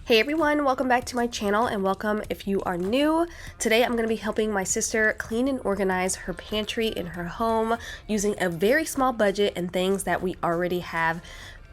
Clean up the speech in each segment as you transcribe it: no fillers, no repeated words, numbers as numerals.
Hey everyone, welcome back to my channel and welcome if you are new. Today I'm going to be helping my sister clean and organize her pantry in her home using a very small budget and things that we already have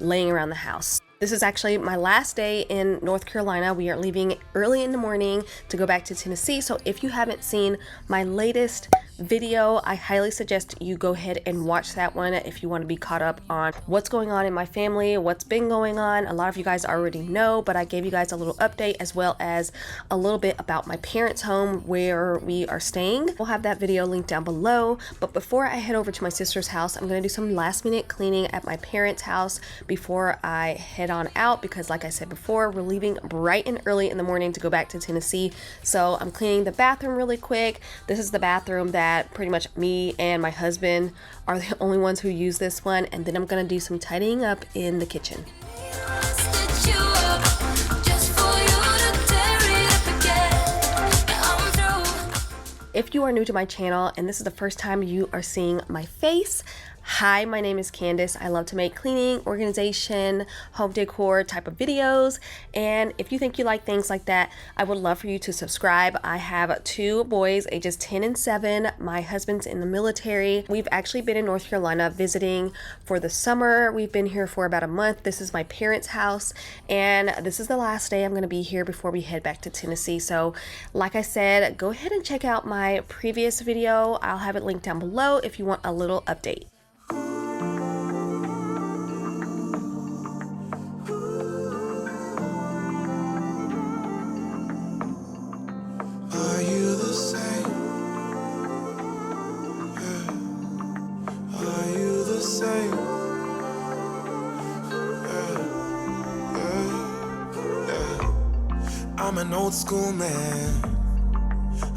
laying around the house. This is actually my last day in North Carolina. We are leaving early in the morning to go back to Tennessee. So if you haven't seen my latest video, I highly suggest you go ahead and watch that one if you want to be caught up on what's going on in my family, what's been going on. A lot of you guys already know, but I gave you guys a little update as well as a little bit about my parents' home where we are staying. We'll have that video linked down below. But before I head over to my sister's house, I'm going to do some last minute cleaning at my parents' house before I head on out, because like I said before, we're leaving bright and early in the morning to go back to Tennessee. So I'm cleaning the bathroom really quick. This is the bathroom that pretty much me and my husband are the only ones who use this one, and then I'm gonna do some tidying up in the kitchen. If you are new to my channel and this is the first time you are seeing my face, hi, my name is Candace. I love to make cleaning, organization, home decor type of videos. And if you think you like things like that, I would love for you to subscribe. I have two boys, ages 10 and 7. My husband's in the military. We've actually been in North Carolina visiting for the summer. We've been here for about a month. This is my parents' house, and this is the last day I'm going to be here before we head back to Tennessee. So like I said, go ahead and check out my previous video. I'll have it linked down below if you want a little update. I'm an old school man.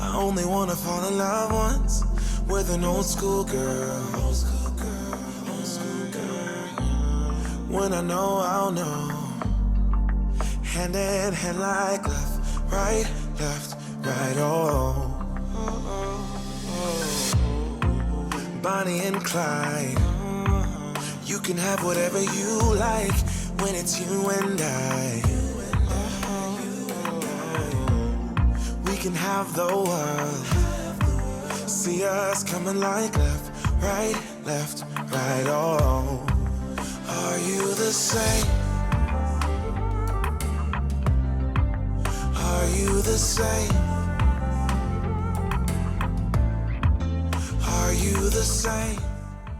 I only wanna fall in love once with an old school girl. Old school girl, old school girl. When I know, I'll know. Hand in hand like left, right, oh. Bonnie and Clyde. You can have whatever you like when it's you and I. We can have the world. See us coming like left, right, oh. Are you the same? Are you the same? Are you the same?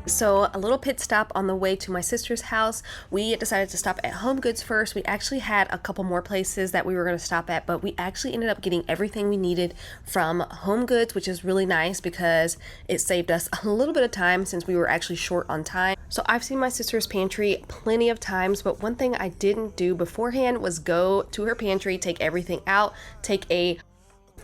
So a little pit stop on the way to my sister's house. We decided to stop at Homegoods first. We actually had a couple more places that we were going to stop at, but we actually ended up getting everything we needed from Homegoods, which is really nice because it saved us a little bit of time since we were actually short on time. So I've seen my sister's pantry plenty of times, but one thing I didn't do beforehand was go to her pantry, take everything out, take a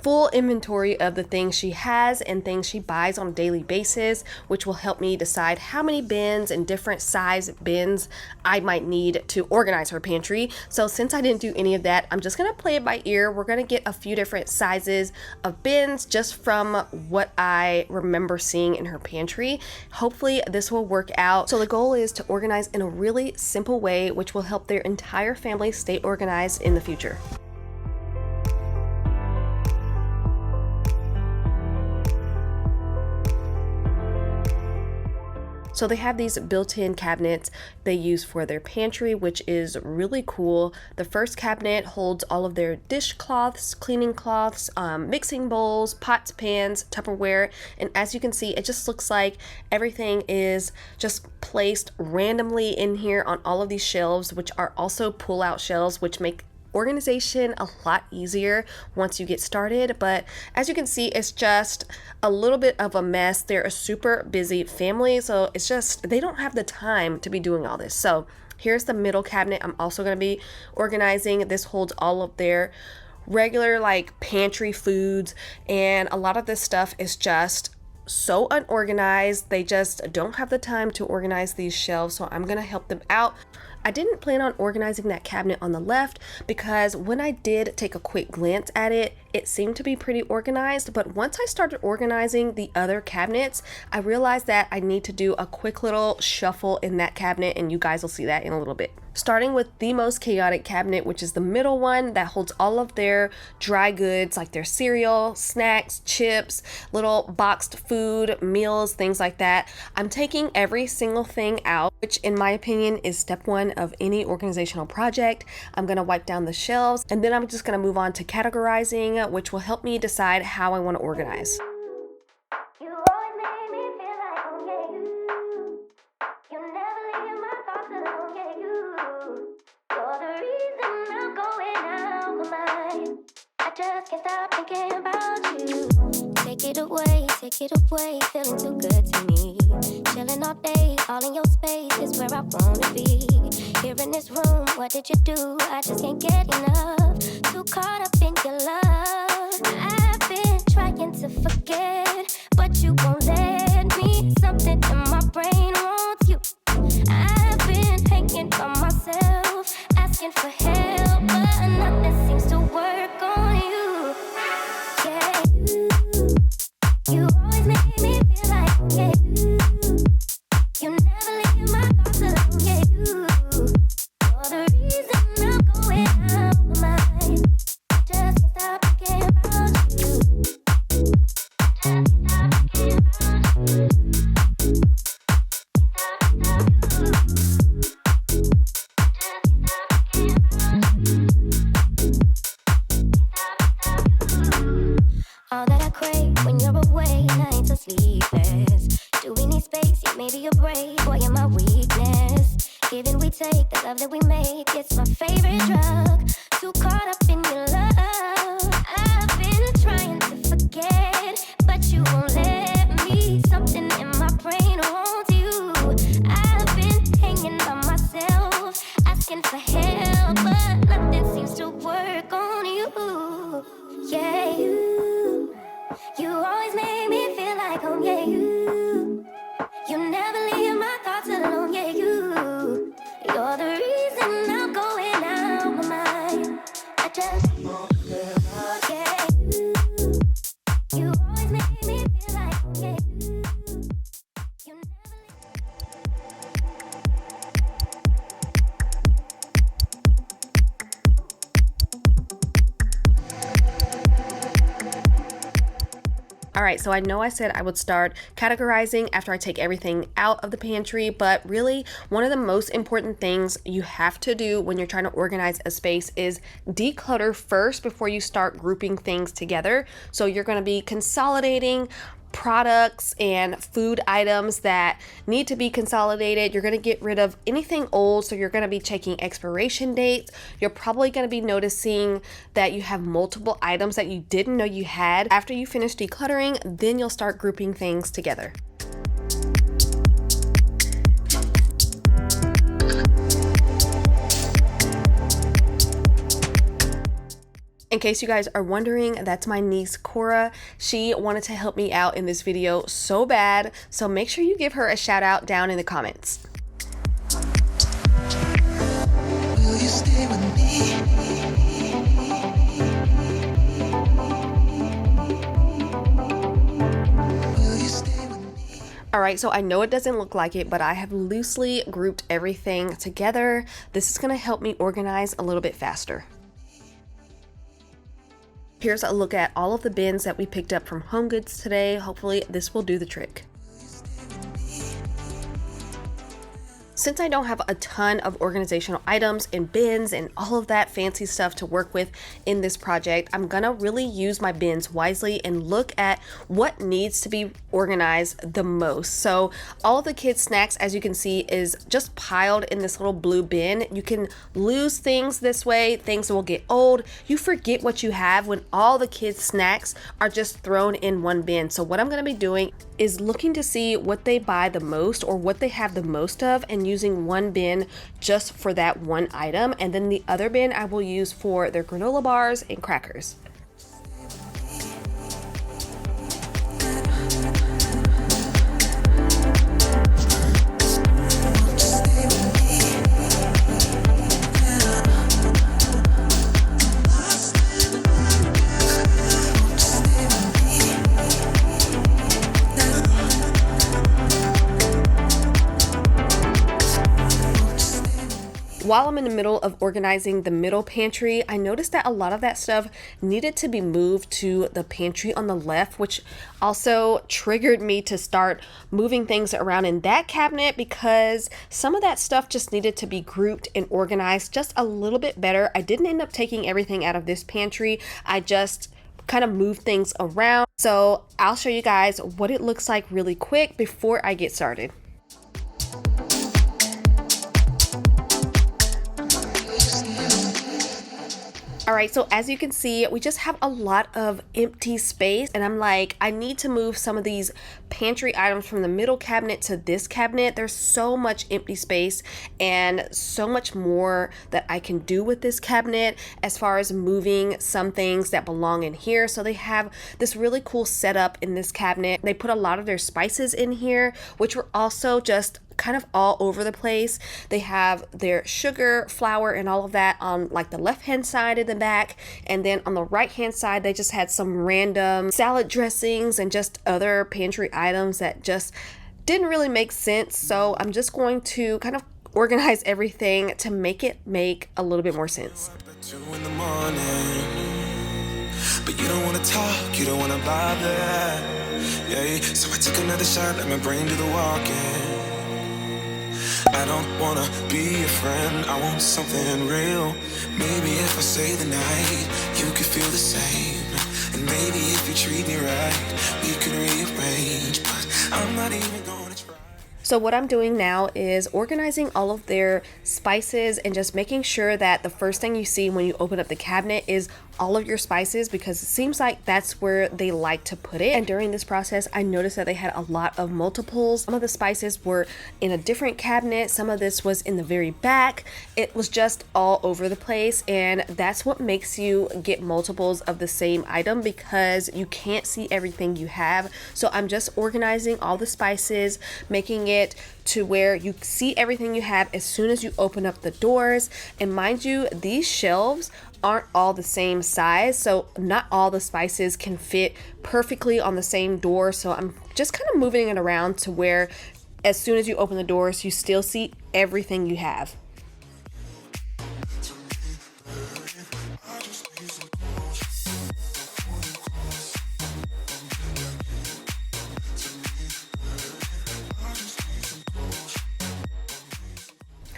full inventory of the things she has and things she buys on a daily basis, which will help me decide how many bins and different size bins I might need to organize her pantry. So since I didn't do any of that, I'm just gonna play it by ear. We're gonna get a few different sizes of bins just from what I remember seeing in her pantry. Hopefully this will work out. So the goal is to organize in a really simple way, which will help their entire family stay organized in the future. So they have these built-in cabinets they use for their pantry, which is really cool. The first cabinet holds all of their dishcloths, cleaning cloths, mixing bowls, pots, pans, Tupperware. And as you can see, it just looks like everything is just placed randomly in here on all of these shelves, which are also pull-out shelves, which make organization a lot easier once you get started. But as you can see, it's just a little bit of a mess. They're a super busy family, so it's just they don't have the time to be doing all this. So here's the middle cabinet I'm also going to be organizing. This holds all of their regular like pantry foods, and a lot of this stuff is just so unorganized. They just don't have the time to organize these shelves, so I'm gonna help them out. I didn't plan on organizing that cabinet on the left because when I did take a quick glance at it, it seemed to be pretty organized, but once I started organizing the other cabinets, I realized that I need to do a quick little shuffle in that cabinet, and you guys will see that in a little bit. Starting with the most chaotic cabinet, which is the middle one that holds all of their dry goods like their cereal, snacks, chips, little boxed food, meals, things like that. I'm taking every single thing out, which in my opinion is step one of any organizational project. I'm gonna wipe down the shelves, and then I'm just gonna move on to categorizing, which will help me decide how I want to organize. Just can't stop thinking about you. Take it away, feeling too good to me. Chilling all day, all in your space is where I wanna be. Here in this room, what did you do? I just can't get enough. Too caught up in your love. I've been trying to forget, but you won't let me. Something in my brain wants you. I've been hanging by myself, asking for help, but nothing seems to work on you. Yeah, you always make me feel like, yeah, you never leave my thoughts alone, yeah, you're the reason I'm going out of my mind. I just can't stop thinking about you. Just can't stop thinking about you. All that I crave when you're away, nights are sleepless. Do we need space? Yeah, maybe you're brave, boy, you're my weakness. Giving we take, the love that we make, it's my favorite drug. Too caught up in your love. I've been trying to forget, but you won't let me. Something in my brain wants you. I've been hanging by myself, asking for help, but nothing seems to work on you. Yeah, you always make me feel like home, yeah, you never leave my thoughts alone, yeah, you're the reason I'm going out my mind. I just, yeah, you always make me feel like home, yeah, you never All right, so I know I said I would start categorizing after I take everything out of the pantry, but really one of the most important things you have to do when you're trying to organize a space is declutter first before you start grouping things together. So you're going to be consolidating products and food items that need to be consolidated. You're going to get rid of anything old, so you're going to be checking expiration dates. You're probably going to be noticing that you have multiple items that you didn't know you had. After you finish decluttering, then you'll start grouping things together. In case you guys are wondering, that's my niece Cora. She wanted to help me out in this video so bad, so make sure you give her a shout out down in the comments. Will you stay with me? Will you stay with me? Alright, so I know it doesn't look like it, but I have loosely grouped everything together. This is going to help me organize a little bit faster. Here's a look at all of the bins that we picked up from Homegoods today. Hopefully this will do the trick. Since I don't have a ton of organizational items and bins and all of that fancy stuff to work with in this project, I'm gonna really use my bins wisely and look at what needs to be organized the most. So all of the kids' snacks, as you can see, is just piled in this little blue bin. You can lose things this way. Things will get old. You forget what you have when all the kids' snacks are just thrown in one bin. So what I'm gonna be doing is looking to see what they buy the most or what they have the most of, and using one bin just for that one item, and then the other bin I will use for their granola bars and crackers. While I'm in the middle of organizing the middle pantry, I noticed that a lot of that stuff needed to be moved to the pantry on the left, which also triggered me to start moving things around in that cabinet because some of that stuff just needed to be grouped and organized just a little bit better. I didn't end up taking everything out of this pantry. I just kind of moved things around. So I'll show you guys what it looks like really quick before I get started. All right, so as you can see, we just have a lot of empty space, and I'm like, I need to move some of these pantry items from the middle cabinet to this cabinet. There's so much empty space and so much more that I can do with this cabinet as far as moving some things that belong in here. So they have this really cool setup in this cabinet. They put a lot of their spices in here, which were also just kind of all over the place. They have their sugar, flour, and all of that on like the left hand side in the back, and then on the right hand side they just had some random salad dressings and just other pantry items that just didn't really make sense. So I'm just going to kind of organize everything to make it make a little bit more sense. But you don't wanna talk, you don't wanna bother. Yeah, so I take another shot, let my brain do the walking. I don't wanna be a friend, I want something real. Maybe if I stay the night, you could feel the same. And maybe if you treat me right, we could rearrange. But I'm not even gonna try. So what I'm doing now is organizing all of their spices and just making sure that the first thing you see when you open up the cabinet is all of your spices, because it seems like that's where they like to put it. And during this process, I noticed that they had a lot of multiples. Some of the spices were in a different cabinet. Some of this was in the very back. It was just all over the place. And that's what makes you get multiples of the same item, because you can't see everything you have. So I'm just organizing all the spices, making it to where you see everything you have as soon as you open up the doors. And mind you, these shelves aren't all the same size, so not all the spices can fit perfectly on the same door. So I'm just kind of moving it around to where as soon as you open the doors, you still see everything you have.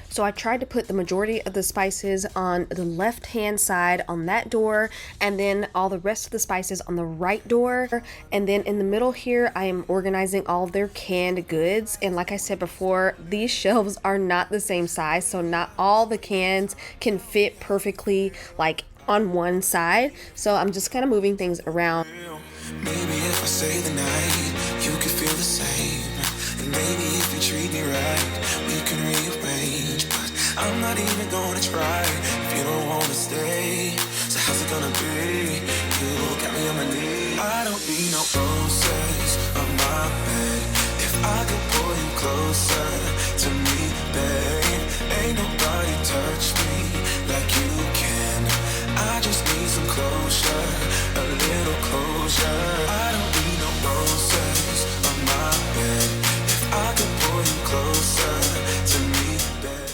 So I tried to put the majority of the spices on the left hand side on that door, and then all the rest of the spices on the right door. And then in the middle here, I am organizing all of their canned goods. And like I said before, these shelves are not the same size, so not all the cans can fit perfectly like on one side. So I'm just kind of moving things around. Maybe if I stay the night, you could feel the same. And maybe if you treat me right, we can rearrange. But I'm not even gonna try if you don't wanna stay. So how's it gonna be? You got me on my knees. I don't need no roses on my bed. If I could pull you closer to me, babe, ain't nobody touch me like you can. I just need some closure, a little closure. I don't need no roses on my bed. I could pull you closer to me, babe.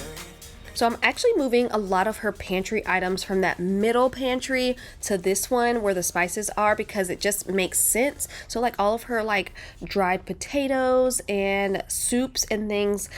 So I'm actually moving a lot of her pantry items from that middle pantry to this one where the spices are, because it just makes sense. So like all of her like dried potatoes and soups and things,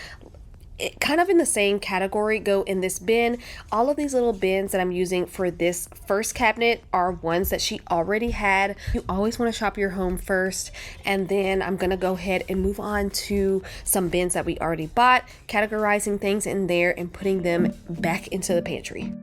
it kind of in the same category, go in this bin. All of these little bins that I'm using for this first cabinet are ones that she already had. You always want to shop your home first, and then I'm gonna go ahead and move on to some bins that we already bought, categorizing things in there and putting them back into the pantry.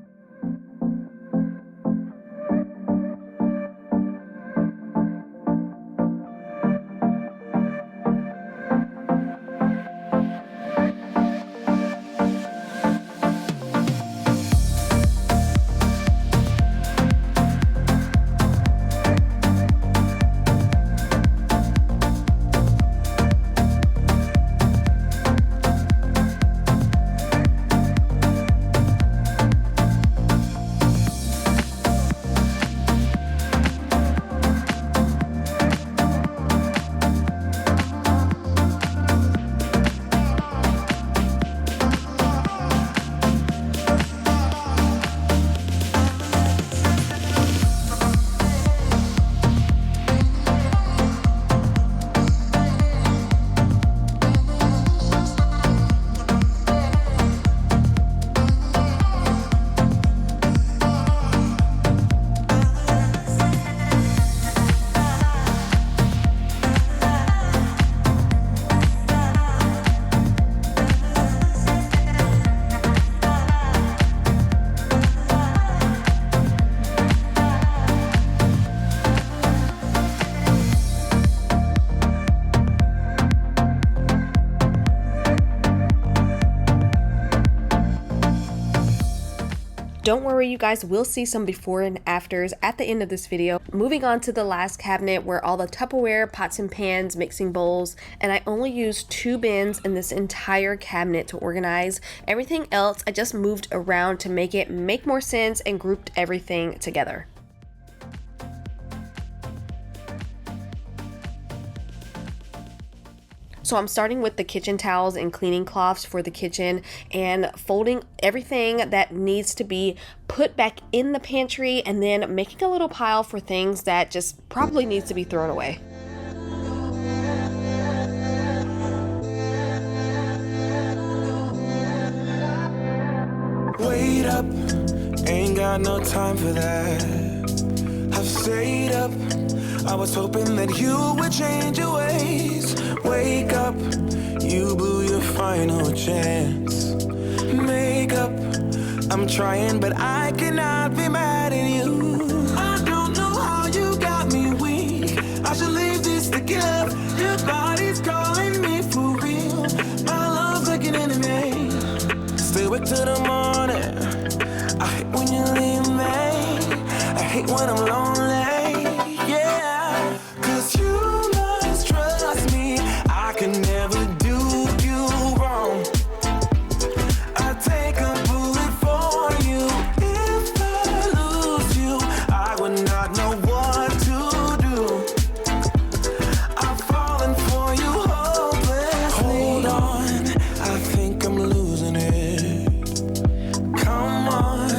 don't worry, you guys will see some before and afters at the end of this video. Moving on to the last cabinet where all the Tupperware, pots and pans, mixing bowls, and I only used 2 bins in this entire cabinet to organize. Everything else I just moved around to make it make more sense and grouped everything together. So I'm starting with the kitchen towels and cleaning cloths for the kitchen and folding everything that needs to be put back in the pantry, and then making a little pile for things that just probably needs to be thrown away. Wait up, ain't got no time for that. I've stayed up, I was hoping that you would change your ways. Wake up, you blew your final chance. Make up, I'm trying but I cannot be mad at you. I don't know how you got me weak, I should leave this to give. Your body's calling me for real, my love's like an enemy. Stay awake till the morning, I hate when you leave me, I hate when I'm lonely, yeah. Cause you must trust me, I can never do you wrong. I take a bullet for you, if I lose you, I would not know what to do. I've fallen for you hopelessly. Hold on, I think I'm losing it. Come on,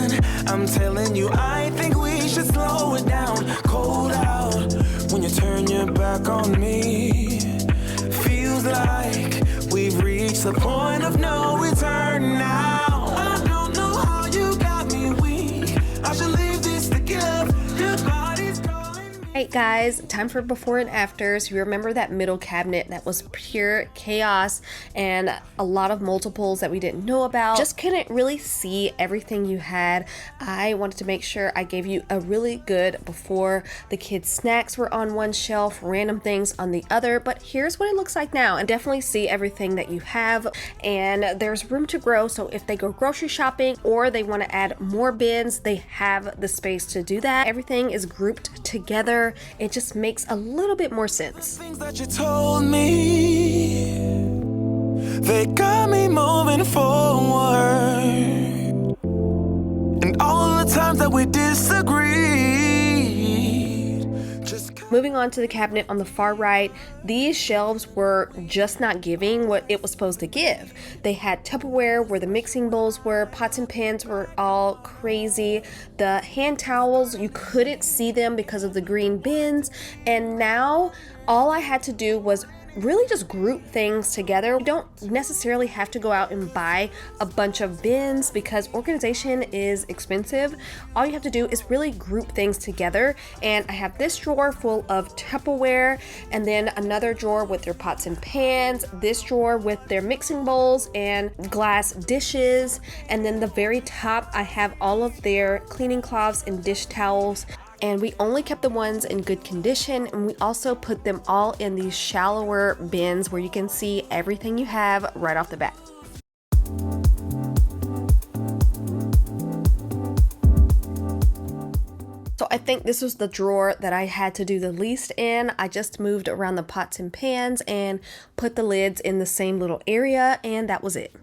I'm telling you, I think we should slow it down. Cold out when you turn your back on me. Feels like we've reached the point of no return now. I don't know how you got me weak, I should leave this to give. Your body's calling me. Alright guys, time for before and afters. You remember that middle cabinet that was pure chaos and a lot of multiples that we didn't know about. Just couldn't really see everything you had. I wanted to make sure I gave you a really good before. The kids' snacks were on one shelf, random things on the other, but here's what it looks like now. And definitely see everything that you have, and there's room to grow. So if they go grocery shopping or they want to add more bins, they have the space to do that. Everything is grouped together. It just makes a little bit more sense. Things that you told me, they got me moving forward. And all the times that we disagreed, just Moving on to the cabinet on the far right, these shelves were just not giving what it was supposed to give. They had Tupperware where the mixing bowls were, pots and pans were all crazy. The hand towels, you couldn't see them because of the green bins. And now all I had to do was really just group things together. You don't necessarily have to go out and buy a bunch of bins because organization is expensive. All you have to do is really group things together. And I have this drawer full of Tupperware, and then another drawer with their pots and pans, this drawer with their mixing bowls and glass dishes, and then the very top I have all of their cleaning cloths and dish towels. And we only kept the ones in good condition, and we also put them all in these shallower bins where you can see everything you have right off the bat. So I think this was the drawer that I had to do the least in. I just moved around the pots and pans and put the lids in the same little area, and that was it.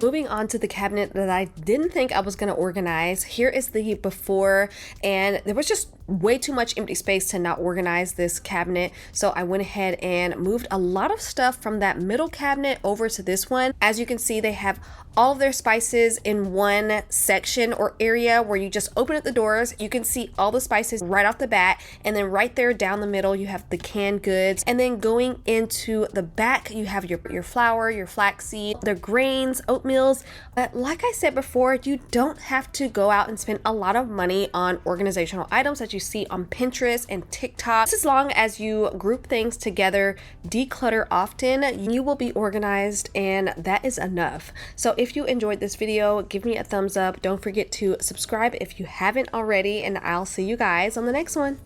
Moving on to the cabinet that I didn't think I was going to organize. Here is the before, and there was just way too much empty space to not organize this cabinet. So I went ahead and moved a lot of stuff from that middle cabinet over to this one. As you can see, they have all of their spices in one section or area where you just open up the doors. You can see all the spices right off the bat, and then right there down the middle you have the canned goods, and then going into the back you have your flour, your flaxseed, their grains, oatmeals. But like I said before, you don't have to go out and spend a lot of money on organizational items that you see on Pinterest and TikTok. Just as long as you group things together, declutter often, you will be organized, and that is enough. So if you enjoyed this video, give me a thumbs up. Don't forget to subscribe if you haven't already, and I'll see you guys on the next one.